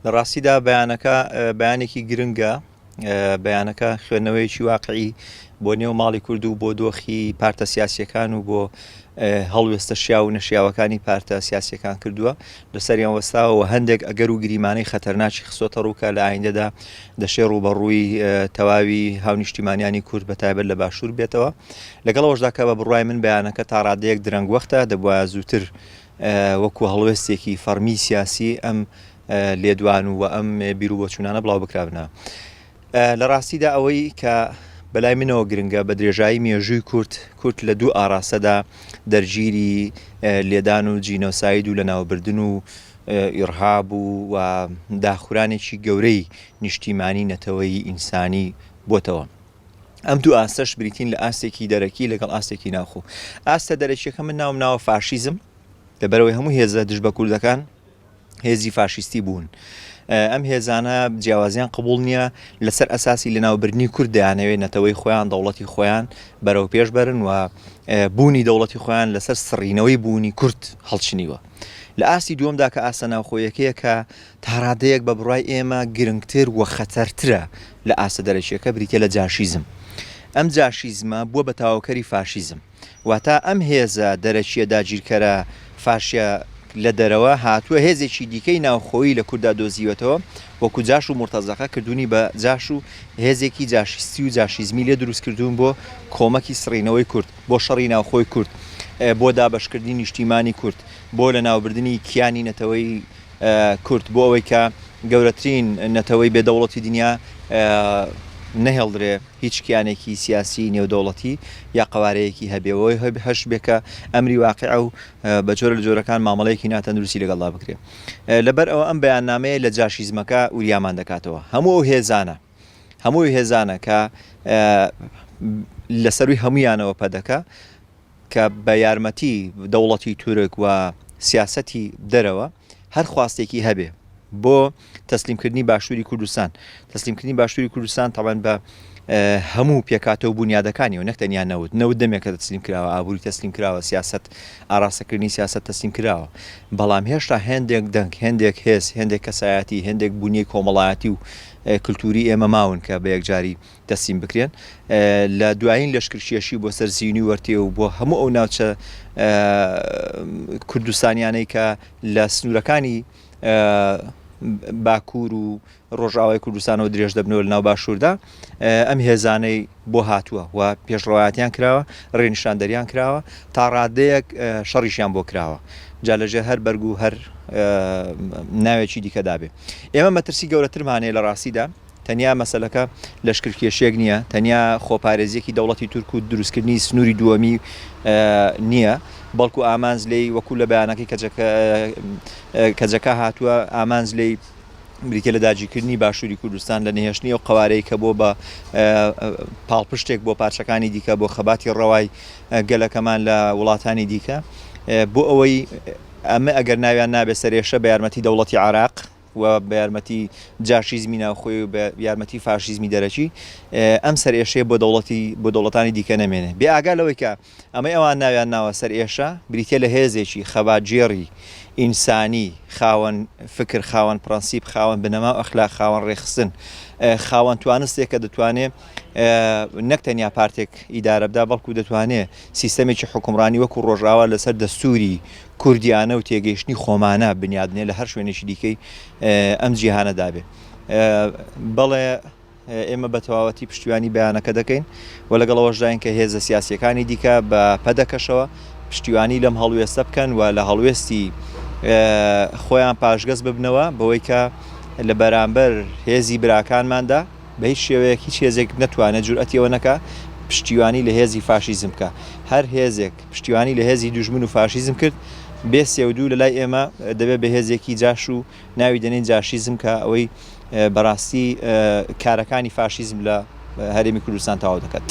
لە ڕاستیدا بەیانێکی گرنگە بەیانەکە خوێندنەوەیەکی واقعی بۆ نێو ماڵی کورد و بۆ دۆخی پارتە سیاسیەکان و بۆ هەڵوێستە شیا و نەشیاوەکانی پارتە سیاسیەکان کردووە لەسەریان وەستاوە هەندێک ئەگەر و گریمانەی خەتەرناکی خسۆتە ڕووکە لە ئایندەدا دەشێ ڕوبەڕووی تەواوی هاونیشتیمانیانی کورد بەتایبەت لە باشوور بێتەوە لەگەڵەوەشدا کە بە بڕای من بەیانەکە تا ڕادەیەک درەنگ وەختە دەبووە زووتر وەکو هەڵوێستێکی فەرمی سیاسی ئەم لێدوان و ئەم بیر و بۆچوونانە بڵاو بکرابنە لە ڕاستیدا ئەوەی کە بەلای منەوە گرنگە بە درێژایی مێژووی کورد لە دوو ئاراسەدا دەرگیری لێدان و جینۆساید و لە ناوبردن و ئیڕهاب و داخورانێکی گەورەی نیشتیمانی نەتەوەی ئینسانی بۆتەوە. ئەم دوو ئاستەش بریتین لە ئاستێکی دەرەکی لەگەڵ ئاستێکی ناوخۆ. ئاستە دەرەکیەکە من ناوە فاشیزم لەبەرەوەی هەموو هێزە دژ بە کوردەکان هێزی فاشیستی بوون. ئەم هێزانە جیاوازیان قبول نییە لەسەر ئەساسی لە ناوبردنی کورد دەیانەوێت نەتەوەی خۆیان دەوڵەتی خۆیان بەرەو پێش بەرن و بوونی دەوڵەتی خۆیان لەسەر سڕینەوەی بوونی کورد هەڵچنیوە. لە ئاسی دووەمدا کە ئاسە ناوخۆیەکەیە کە تاڕادەیەک بە بڕای ئێمە گرنگتر و خەتەرترە لە ئاسە دەرەکیەکە بریتە لە جاشیزم. ئەم جاشیزمە بووە بە تاواکەری فاشیزم واتە ئەم هێزە دەرەچیە داگیرکەرە فاشیە لە دەرەوە هاتووە هێزێکی دیکەی ناوخۆیی لە کووردا دۆزیوەتەوە وەکو جاش و مرتەزەقە کردوونی بە جاش و هێزێکی جاشیستی و جاشیزمی لێ دروست کردوون بۆ کۆمەکی سڕینەوەی کورد بۆ شەڕی ناوخۆی کورد بۆ دابەشکردنی نیشتیمانی کورد بۆ لە ناوبردننی کیانی نەتەوەی کورد بۆ ئەوەی کە گەورەترین نەتەوەی بێدەوڵەتی دنیا نەهێڵدرێ هیچ کیانێکی سیاسی نێودەوڵەتی یا قوارەیەکی هەبێەوەی هەش بێکە ئەمری واقع و بە جۆرە لە جۆرەکان مامەڵەیەکی ناتەندروستی لەگەڵا بکرێت. لەبەر ئەوە ئەم بەیاننامەیە لە جاشیزمەکە وریامان دەکاتەوە هەموو هێزانە کە لەسەروی هەمویانەوە پەدەکە کە بە یارمەتی دەوڵەتی تورک و سیاسەتی دەرەوە هەر خواستێکی هەبێ بۆ تەسلیمکردنی باشووری کوردستان تەسلیمکردنی باشووری کوردستان تاوان بە هەموو پێکاتەوە بنیادەکانی و نەکتەنیا نەوت دەمێکە تەسلیم کراوە ئابووری تەسلیم کراوە سیاست ئاراسەکردنی سیاست تەسلیم کراوە بەڵام هێشتا هێندێک دەنگ هێندێک هێز هێندێک کەسایەتی هێندێک بوونی کۆمەڵایەتی و کللتوری ئێمە ماون کە بە یەکجاری دەسیم بکرێن لە دوایین لەشکرشیەشی بۆ سەر زیینی وەرتێ و بۆ هەموو ئەو ناوچە کوردستانیانەی کە لە سنوورەکانی باکوور و ڕۆژاوای کوردستانەوە درێژ دەبنەوە لە ناو باشووردا ئەم هێزانەی بۆ هاتووە و پێشڕەوایەتیان کراوە ڕێنیشاندەریان کراوە تا ڕادەیەک شەڕیشیان بۆ کراوە جا لەژێر هەر بەرگ و هەر ناوێکی دیکە دابێ ئێمە مەترسی گەورەترمانەیە لە ڕاستیدا تەنیا مەسەلەکە لەشکرکێشێک نییە تەنیا خۆپارێزیەکی دەوڵەتی تورک و دروستکردنی سنووری دووەمی نییە بەڵکو ئامانز لێی وەکو لە بەیانەکەی کەجەکە هاتووە ئامانز لێی بریتە لە داگیرکردنی باشووری کوردستان لە نەهێشتنی و قوارەی کە بۆ بە پاڵپشتێک بۆ پارچەکانی دیکە بۆ خەباتی ڕەوای گەلەکەمان لە وڵاتانی دیکە بۆ ئەوەی ئەمە ئەگەر ناویان نابێت سەرێشە بە یارمەتی دەوڵەتی عێراق و بە یارمەتی جاشیزمی ناوخۆی و بە یارمەتی فاشیزمی دەرەکی ئەم سەر ئێشەیە بۆ دەوڵەتانی دیکە نەمێنێ بێ ئاگا لەوەی کە ئەمەی ئەوان ناویان ناوە سەر ئێشە بریتە لە هێزێکی خەباتجێڕی ئینسانی خاوەن فکر خاوەن پرەنسیب خاوەن بنەما ئەخلاق خاوەن ڕێخستن خاوەن توانستێک کە دەتوانێت نەک تەنیا پارتێک ئیدارە بدا بەڵکو دەتوانێت سیستەمێکی حکومڕانی وەکو ڕۆژاوا لەسەر دەستوری کوردیانە و تێگەیشتنی خۆمانە بنیادنێ لە هەر شوێنێکی دیکەی ئەم جیهانە دابێ بەڵێ ئێمە بە تەواوەتی پشتیوانی بەیانەکە دەکەین و لەگەڵەوەشداین کە هێزە سیاسیەکانی دیکە بە پەدەکەشەوە پشتیوانی لەم هەڵوێستە بکەن و لە هەڵوێستی خۆیان پاشگەز ببنەوە بەوەی کە لە بەرامبەر هێزی براکانماندا بە هیچ شێوەیەک هیچ هێزێک نەتوانێت جورئەتیەوە نەکە پشتیوانی لە هێزی فاشیزم کە هەر هێزێک پشتیوانی لە هێزی دوژمن و فاشیزم کرد بێ سێودوو لە لای ئێمە دەبێت بە هێزێکی جاش و ناوی دەنێن جاشیزم کە ئەوەی بەڕاستی کارەکانی فاشیزم لە هەرێمی کوردستان تەواو دەکات.